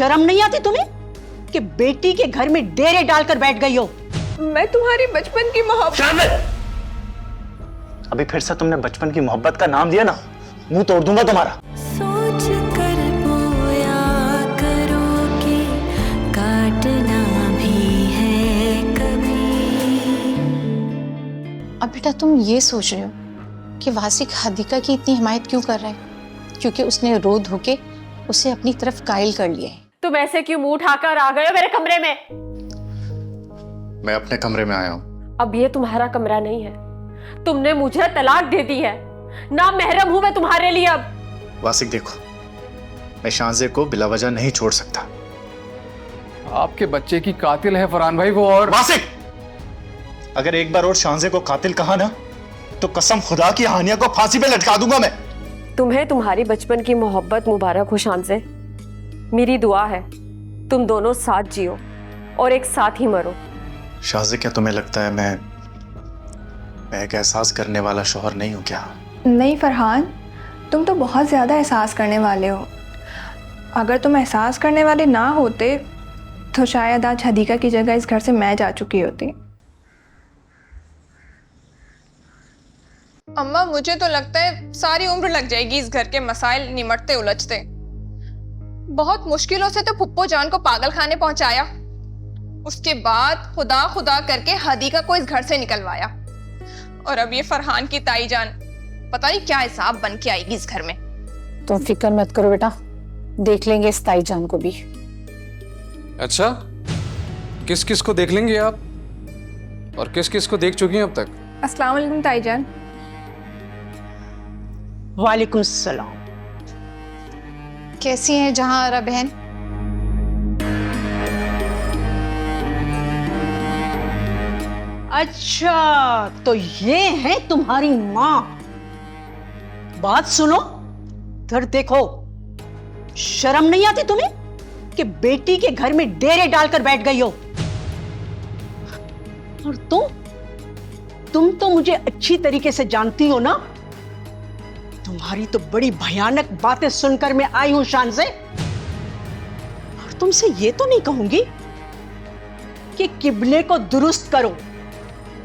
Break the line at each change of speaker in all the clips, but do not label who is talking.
शर्म नहीं आती तुम्हें कि बेटी के घर में डेरे डालकर बैठ गई हो?
मैं तुम्हारी बचपन की मोहब्बत।
अभी फिर से तुमने बचपन की मोहब्बत का नाम दिया ना, मुंह तोड़ दूंगा तुम्हारा।
सोच कर बोया करो कि काटना भी है कभी।
अब बेटा तुम ये सोच रहे हो कि वासिक हादिका की इतनी हिमायत क्यों कर रहा है? क्योंकि उसने रो धो के उसे अपनी तरफ कायल कर लिया है।
तुम ऐसे क्यों मुंह उठाकर आ गए हो मेरे कमरे में?
मैं अपने कमरे में आया हूँ।
अब ये तुम्हारा कमरा नहीं है। तुमने मुझे तलाक दे दी है। ना महरम हूं मैं तुम्हारे लिए अब।
वासिक देखो, मैं शांजे को बिला वजह नहीं छोड़ सकता।
आपके बच्चे की कातिल है फरहान भाई वो। और
वासिक, अगर एक बार और शांजे को कातिल कहा ना तो कसम खुदा की हानिया को फांसी पे लटका दूंगा मैं।
तुम्हें तुम्हारी बचपन की मोहब्बत मुबारक हो शांजे। मेरी दुआ है तुम दोनों साथ जियो और एक साथ ही मरो।
शांजे, क्या तुम्हें लगता है मैं एक एहसास करने वाला शौहर नहीं हूं क्या?
नहीं फरहान, तुम तो बहुत ज़्यादा एहसास करने वाले हो। अगर तुम एहसास करने वाले ना होते तो शायद आज हदीका की जगह इस घर से मैं जा चुकी होती। अम्मा, मुझे तो लगता है सारी उम्र लग जाएगी इस घर के मसाइल निमटते उलझते। बहुत मुश्किलों से तो फुप्पो जान को पागल खाने पहुंचाया, उसके बाद खुदा खुदा करके हदीका को इस घर से निकलवाया, और अब ये फरहान की ताई जान पता नहीं क्या हिसाब बन के आएगी इस घर में।
तुम फिक्र मत करो बेटा, देख लेंगे इस ताई जान को भी।
अच्छा, किस किस को देख लेंगे आप और किस किस को देख चुकी हैं अब तक?
अस्सलाम वालेकुम ताई जान।
वालेकुम सलाम।
कैसी हैं जहां आरा बहन?
अच्छा, तो ये है तुम्हारी माँ। बात सुनो, इधर देखो। शर्म नहीं आती तुम्हें कि बेटी के घर में डेरे डालकर बैठ गई हो? और तुम तो मुझे अच्छी तरीके से जानती हो ना। तुम्हारी तो बड़ी भयानक बातें सुनकर मैं आई हूं शान से। और तुमसे ये तो नहीं कहूंगी कि किबले को दुरुस्त करो,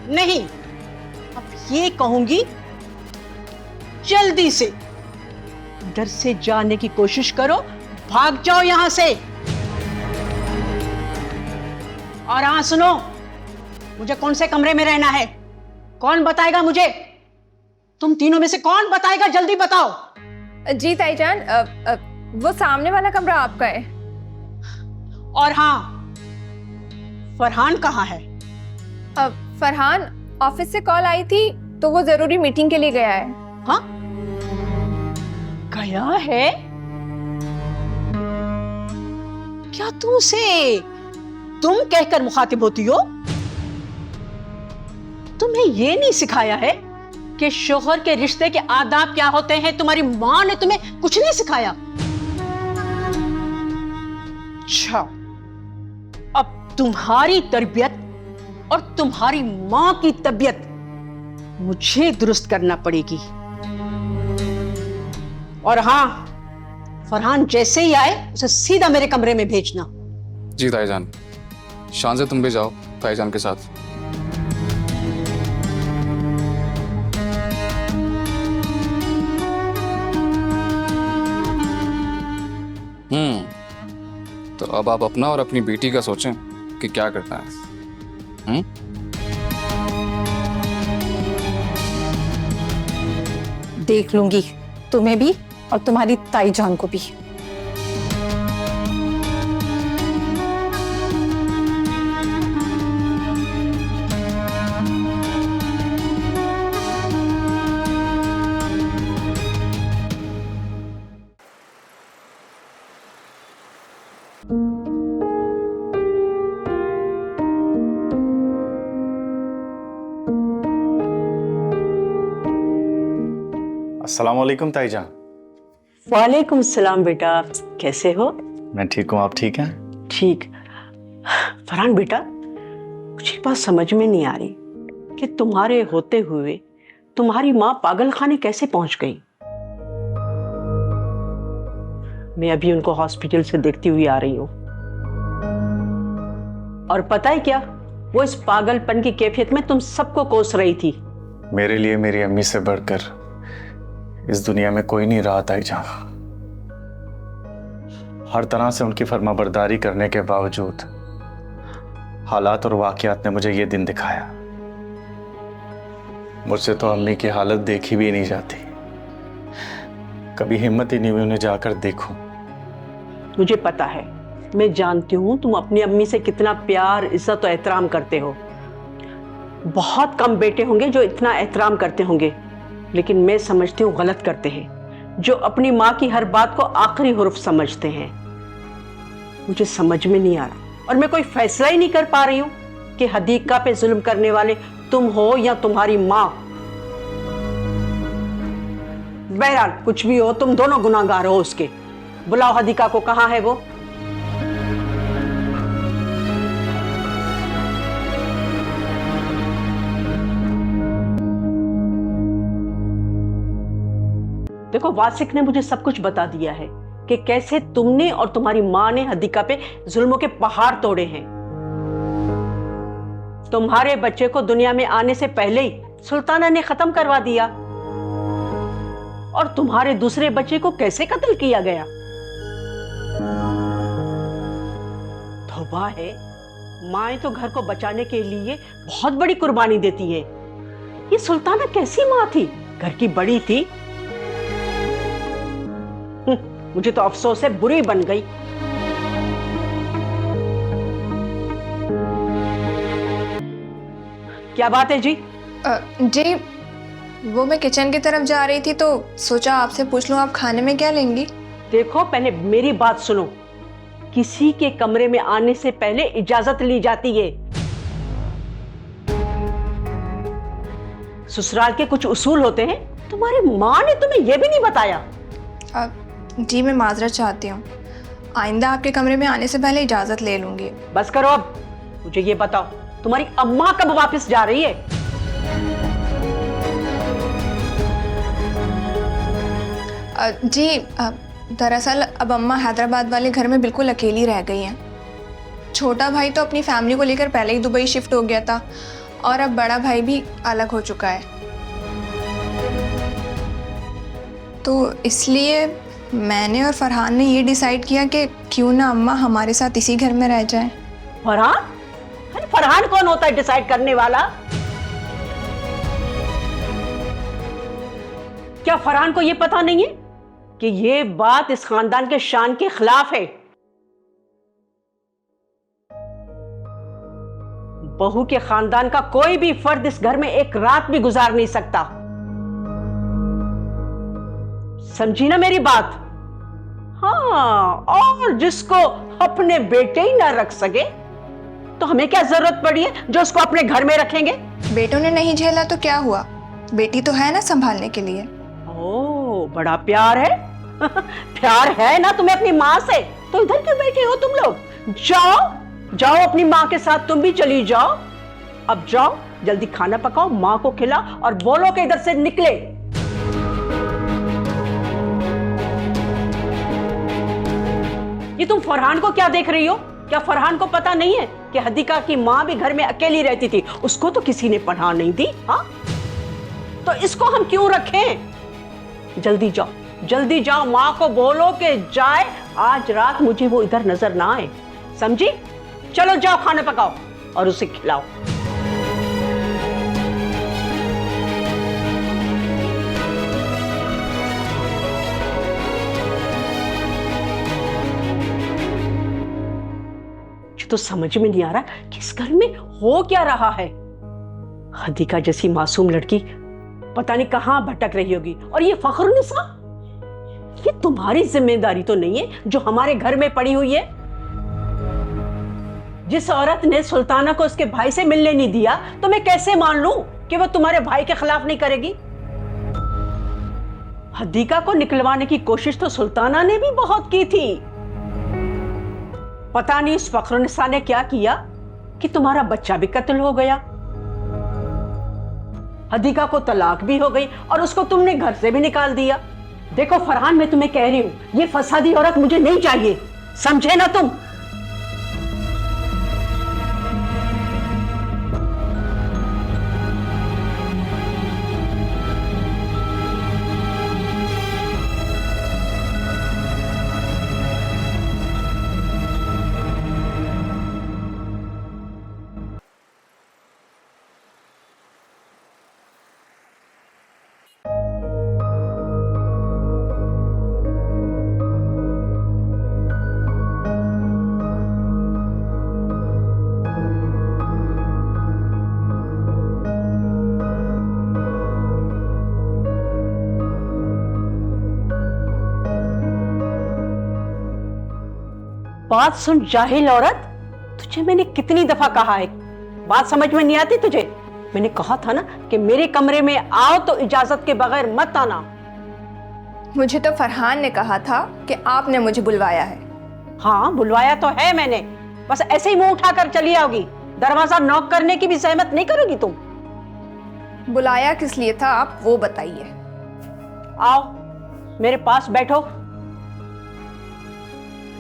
नहीं। अब ये कहूंगी जल्दी से डर से जाने की कोशिश करो, भाग जाओ यहां से। और हाँ सुनो, मुझे कौन से कमरे में रहना है कौन बताएगा मुझे? तुम तीनों में से कौन बताएगा? जल्दी बताओ।
जी ताई जान, वो सामने वाला कमरा आपका है।
और हाँ, फरहान कहाँ है?
फरहान ऑफिस से कॉल आई थी तो वो जरूरी मीटिंग के लिए गया है।
हाँ, गया है? क्या तुम कहकर मुखातिब होती हो? तुम्हें ये नहीं सिखाया है कि शोहर के रिश्ते के आदाब क्या होते हैं? तुम्हारी माँ ने तुम्हें कुछ नहीं सिखाया? अच्छा, अब तुम्हारी तरबियत और तुम्हारी माँ की तबीयत मुझे दुरुस्त करना पड़ेगी। और हाँ, फरहान जैसे ही आए उसे सीधा मेरे कमरे में भेजना।
जी ताईजान। शांजे तुम भी जाओ ताईजान के साथ। तो अब आप अपना और अपनी बेटी का सोचें कि क्या करना है।
देख लूंगी तुम्हें भी और तुम्हारी ताई जान को भी।
अस्सलाम वालेकुम ताईजान।
वालेकुम सलाम बेटा, कैसे हो?
मैं ठीक हूँ, आप ठीक हैं?
ठीक। फरहान बेटा, मुझे बात समझ में नहीं आ रही कि तुम्हारे होते हुए तुम्हारी माँ पागल खाने कैसे पहुंच गई? मैं अभी उनको हॉस्पिटल से देखती हुई आ रही हूँ। और पता है क्या, वो इस पागलपन की कैफियत में तुम सबको कोस रही थी।
मेरे लिए मेरी अम्मी से बढ़कर इस दुनिया में कोई नहीं रहा ताईजान। हर तरह से उनकी फर्माबरदारी करने के बावजूद हालात और वाकयात ने मुझे ये दिन दिखाया। मुझसे तो अम्मी की हालत देखी भी नहीं जाती। कभी हिम्मत ही नहीं हुई उन्हें जाकर देखूं।
मुझे पता है, मैं जानती हूँ तुम अपनी अम्मी से कितना प्यार, इज्जत और एहतराम करते हो। बहुत कम बेटे होंगे जो इतना एहतराम करते होंगे, लेकिन मैं समझती हूँ गलत करते हैं, जो अपनी माँ की हर बात को आखिरी हुर्फ समझते हैं। मुझे समझ में नहीं आ रहा और मैं कोई फैसला ही नहीं कर पा रही हूँ कि हदीका पे जुल्म करने वाले तुम हो या तुम्हारी माँ। बहरहाल कुछ भी हो, तुम दोनों गुनाहगार हो उसके। बुलाओ हदीका को, कहाँ है वो? देखो, वासिक ने मुझे सब कुछ बता दिया है कि कैसे तुमने और तुम्हारी माँ ने हदीका पे जुल्मों के पहाड़ तोड़े हैं। तुम्हारे बच्चे को दुनिया में आने से पहले ही सुल्ताना ने खत्म करवा दिया, और तुम्हारे दूसरे बच्चे को कैसे कत्ल किया गया। तौबा है, माएं तो घर को बचाने के लिए बहुत बड़ी कुर्बानी देती है। ये सुल्ताना कैसी माँ थी? घर की बड़ी थी। मुझे तो अफसोस है, बुरी बन गई। क्या बात है जी?
जी, वो मैं किचन की तरफ जा रही थी तो सोचा आपसे पूछ लूं, आप खाने में क्या लेंगी?
देखो, पहले मेरी बात सुनो। किसी के कमरे में आने से पहले इजाजत ली जाती है। ससुराल के कुछ उसूल होते हैं। तुम्हारी माँ ने तुम्हें यह भी नहीं बताया?
जी, मैं माजरत चाहती हूँ। आइंदा आपके कमरे में आने से पहले इजाजत ले लूंगी।
बस करो अब। मुझे ये बताओ, तुम्हारी अम्मा कब वापस जा रही है?
जी, दरअसल अब अम्मा हैदराबाद वाले घर में बिल्कुल अकेली रह गई हैं। छोटा भाई तो अपनी फैमिली को लेकर पहले ही दुबई शिफ्ट हो गया था, और अब बड़ा भाई भी अलग हो चुका है। तो इसलिए मैंने और फरहान ने ये डिसाइड किया कि क्यों ना अम्मा हमारे साथ इसी घर में रह जाए।
फरहान? अरे फरहान कौन होता है डिसाइड करने वाला? क्या फरहान को ये पता नहीं है कि ये बात इस खानदान के शान के खिलाफ है? बहू के खानदान का कोई भी फर्द इस घर में एक रात भी गुजार नहीं सकता। समझी ना मेरी बात? हाँ, और जिसको अपने बेटे ही ना रख सके तो हमें क्या जरूरत पड़ी है जो उसको अपने घर में रखेंगे?
बेटों ने नहीं झेला तो क्या हुआ, बेटी तो है ना संभालने के लिए।
ओह, बड़ा प्यार है। प्यार है ना तुम्हें अपनी माँ से, तो इधर क्यों बैठे हो तुम लोग? जाओ जाओ, अपनी माँ के साथ तुम भी चली जाओ। अब जाओ, जल्दी खाना पकाओ, माँ को खिला और बोलो कि इधर से निकले। ये तुम फरहान को क्या देख रही हो? क्या फरहान को पता नहीं है कि हदीका की माँ भी घर में अकेली रहती थी? उसको तो किसी ने पनाह नहीं दी। हाँ, तो इसको हम क्यों रखें? जल्दी जाओ, जल्दी जाओ, माँ को बोलो कि जाए, आज रात मुझे वो इधर नजर ना आए। समझी? चलो जाओ, खाना पकाओ और उसे खिलाओ। तो समझ में नहीं आ रहा कि इस घर में हो क्या रहा है। हदीका जैसी मासूम लड़की पता नहीं कहां भटक रही होगी, और ये फखरुन्निसा, ये तुम्हारी जिम्मेदारी तो नहीं है जो हमारे घर में पड़ी हुई है? जिस औरत ने सुल्ताना को उसके भाई से मिलने नहीं दिया, तो मैं कैसे मान लूं कि वो तुम्हारे भाई के खिलाफ नहीं करेगी? हदीका को निकलवाने की कोशिश तो सुल्ताना ने भी बहुत की थी। पता नहीं इस फखरुन्निसा ने क्या किया कि तुम्हारा बच्चा भी कत्ल हो गया, हदीका को तलाक भी हो गई और उसको तुमने घर से भी निकाल दिया। देखो फरहान, मैं तुम्हें कह रही हूं, ये फसादी औरत मुझे नहीं चाहिए, समझे ना तुम? बात सुन जाहिल औरत, तुझे मैंने कितनी दफा कहा है, बात समझ में नहीं आती तुझे? मैंने कहा था ना कि मेरे कमरे में आओ तो इजाजत के बगैर मत आना।
मुझे तो फरहान ने कहा था कि आपने मुझे बुलवाया है।
हाँ, बुलवाया तो है मैंने, बस ऐसे ही मुंह उठाकर चली आओगी, दरवाजा नॉक करने की भी सहमत नहीं करोगी तुम।
बुलाया किस लिए था आप वो बताइए।
आओ मेरे पास बैठो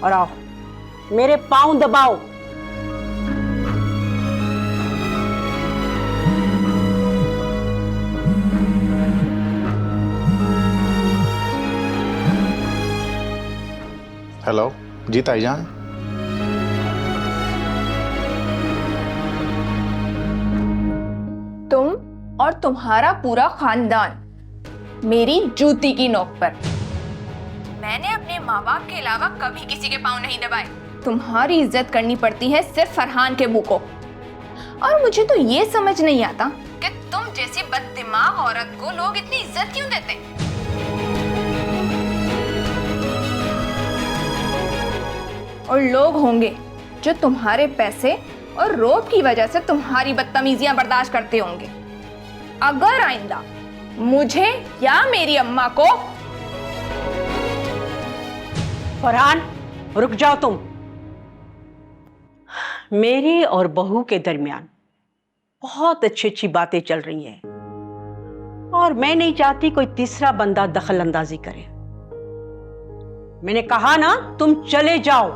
और आओ मेरे पांव दबाओ।
हेलो जी ताईजान।
तुम और तुम्हारा पूरा खानदान मेरी जूती की नोक पर। मैंने अपने माँ बाप के अलावा कभी किसी के पांव नहीं दबाए। तुम्हारी इज्जत करनी पड़ती है सिर्फ फरहान के मुंह को। और मुझे तो ये समझ नहीं आता कि तुम जैसी बददिमाग औरत को लोग इतनी इज्जत क्यों देते हैं। और लोग होंगे जो तुम्हारे पैसे और रोब की वजह से तुम्हारी बदतमीजियां बर्दाश्त करते होंगे। अगर आइंदा मुझे या मेरी अम्मा को।
फरहान रुक जाओ तुम। मेरी और बहू के दरमियान बहुत अच्छी अच्छी बातें चल रही हैं और मैं नहीं चाहती कोई तीसरा बंदा दखल अंदाजी करे। मैंने कहा ना तुम चले जाओ।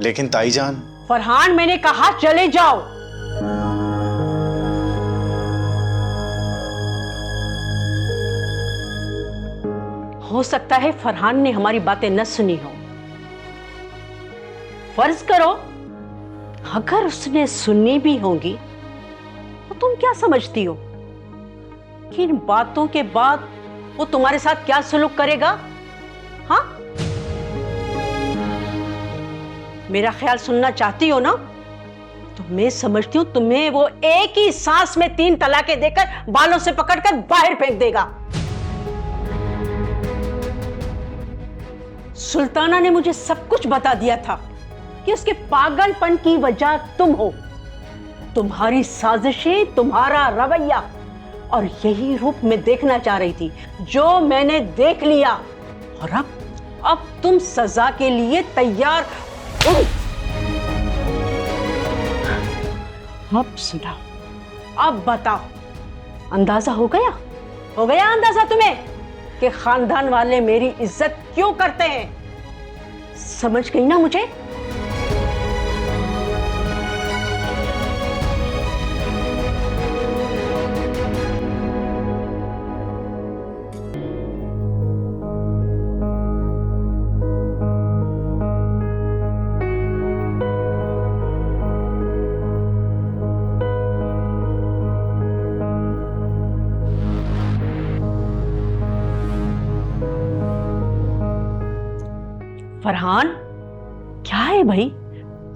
लेकिन ताईजान।
फरहान मैंने कहा चले जाओ। हो सकता है फरहान ने हमारी बातें न सुनी हो। फर्ज करो अगर उसने सुनी भी होंगी तो तुम क्या समझती हो कि इन बातों के बाद वो तुम्हारे साथ क्या सलूक करेगा? हाँ, मेरा ख्याल सुनना चाहती हो ना? तो मैं समझती हूं तुम्हें वो एक ही सांस में 3 तलाकें देकर बालों से पकड़कर बाहर फेंक देगा। सुल्ताना ने मुझे सब कुछ बता दिया था कि उसके पागलपन की वजह तुम हो, तुम्हारी साजिशें, तुम्हारा रवैया, और यही रूप मैं देखना चाह रही थी जो मैंने देख लिया। और अब तुम सजा के लिए तैयार हो। अब सुनाओ, अब बताओ, अंदाजा हो गया? हो गया अंदाजा तुम्हें कि खानदान वाले मेरी इज्जत क्यों करते हैं? समझ गई ना मुझे? फरहान क्या है भाई,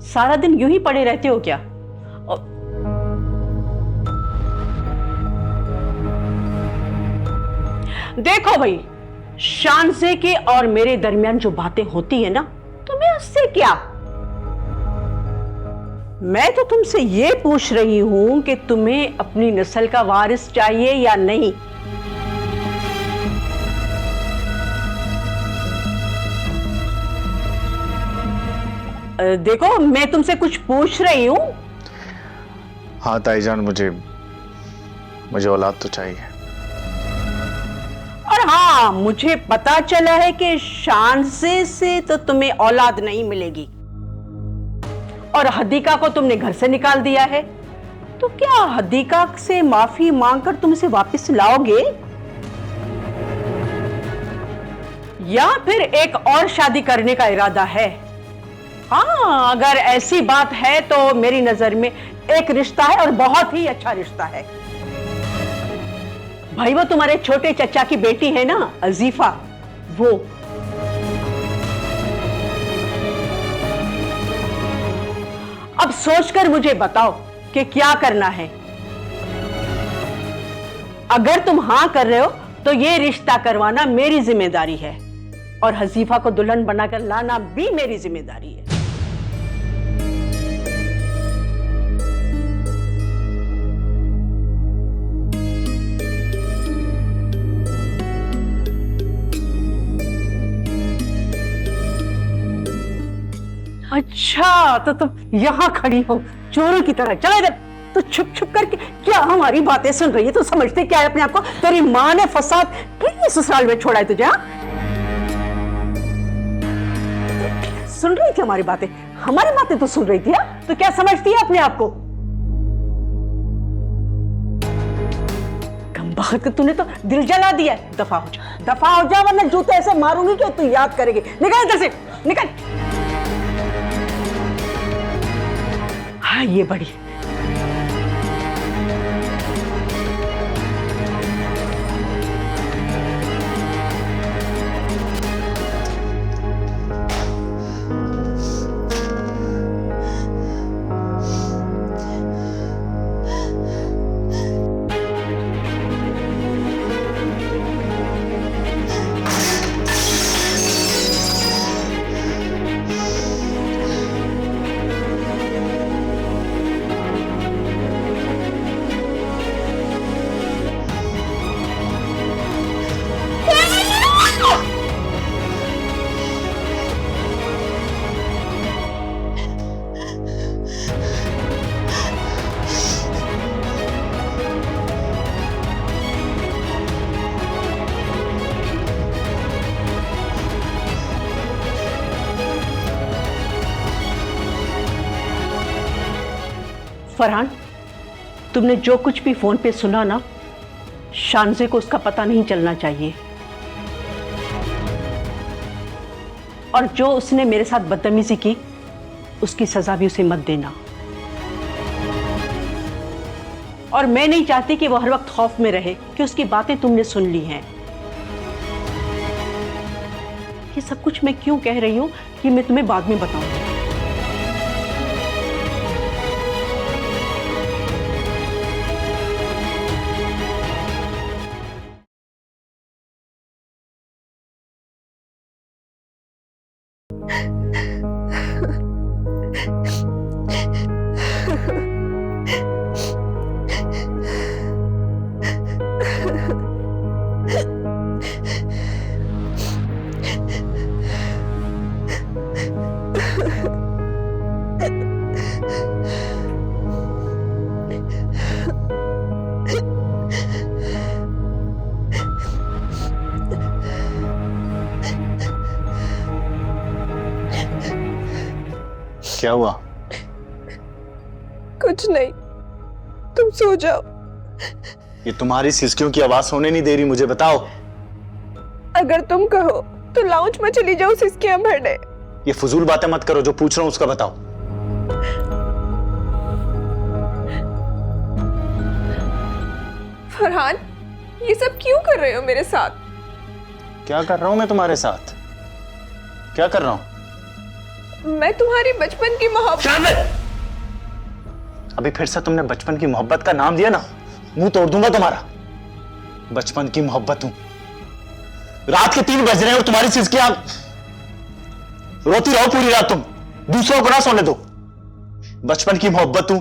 सारा दिन यूं ही पड़े रहते हो क्या? देखो भाई, शानसे के और मेरे दरमियान जो बातें होती है ना, तुम्हें उससे क्या? मैं तो तुमसे ये पूछ रही हूं कि तुम्हें अपनी नस्ल का वारिस चाहिए या नहीं। देखो मैं तुमसे कुछ पूछ रही हूं।
हाँ ताईजान, मुझे औलाद तो चाहिए।
और हाँ, हाँ, मुझे पता चला है कि शानसे से तो तुम्हें औलाद नहीं मिलेगी और हदीका को तुमने घर से निकाल दिया है। तो क्या हदीका से माफी मांगकर तुम इसे वापस लाओगे या फिर एक और शादी करने का इरादा है? हाँ, अगर ऐसी बात है तो मेरी नजर में एक रिश्ता है और बहुत ही अच्छा रिश्ता है। भाई वो तुम्हारे छोटे चचा की बेटी है ना, अजीफा, वो। अब सोचकर मुझे बताओ कि क्या करना है। अगर तुम हां कर रहे हो तो ये रिश्ता करवाना मेरी जिम्मेदारी है और हजीफा को दुल्हन बनाकर लाना भी मेरी जिम्मेदारी है। अच्छा, तो तुम यहां खड़ी हो चोरों की तरह। चलो इधर। तो छुप छुप करके क्या हमारी बातें सुन रही है? तो समझते क्या है अपने आप को? तेरी माँ ने फसाद कितने ससुराल में छोड़ा है तुझे? सुन रही थी हमारी बातें? हमारी बातें तो सुन रही थी। तो क्या समझती है अपने आप को? कमबख्त, तूने तो दिल जला दिया है। दफा हो जा, दफा हो जा, वरना जूते ऐसे मारूंगी कि तू याद करेगी। निकल इधर से, निकल। हाँ, ये बड़ी फरहान, तुमने जो कुछ भी फोन पे सुना ना, शानजे को उसका पता नहीं चलना चाहिए। और जो उसने मेरे साथ बदतमीजी की, उसकी सजा भी उसे मत देना। और मैं नहीं चाहती कि वो हर वक्त खौफ में रहे कि उसकी बातें तुमने सुन ली हैं। ये सब कुछ मैं क्यों कह रही हूं, ये मैं तुम्हें बाद में बताऊंगी।
क्या हुआ?
कुछ नहीं, तुम सो जाओ।
ये तुम्हारी सिसकियों की आवाज होने नहीं दे रही, मुझे बताओ।
अगर तुम कहो तो लाउंज में चली जाओ सिसकियां भरने।
ये फजूल बातें मत करो, जो पूछ रहा हूं उसका बताओ।
फरहान, ये सब क्यों कर रहे हो मेरे साथ?
क्या कर रहा हूं मैं तुम्हारे साथ? क्या कर रहा हूं?
मैं तुम्हारी बचपन की मोहब्बत।
अभी फिर से तुमने बचपन की मोहब्बत का नाम दिया ना, मुंह तोड़ दूंगा तुम्हारा। बचपन की मोहब्बत हूं। रात के 3 बज रहे हैं और तुम्हारी सिसकियां रोती रहो पूरी रात। तुम दूसरों को ना सोने दो। बचपन की मोहब्बत हूं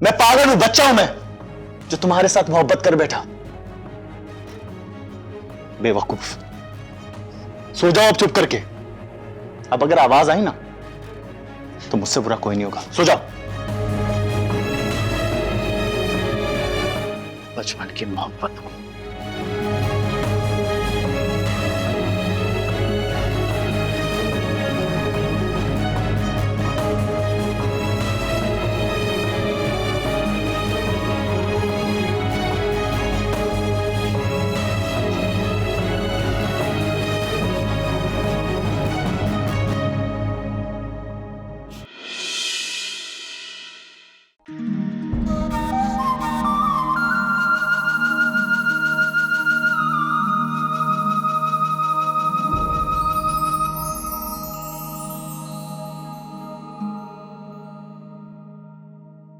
मैं, पागल हूं, बच्चा हूं मैं, जो तुम्हारे साथ मोहब्बत कर बैठा। बेवकूफ। सो जाओ अब चुप करके। अब अगर आवाज आई ना तो मुझसे बुरा कोई नहीं होगा। सो जाओ। बचपन की मोहब्बत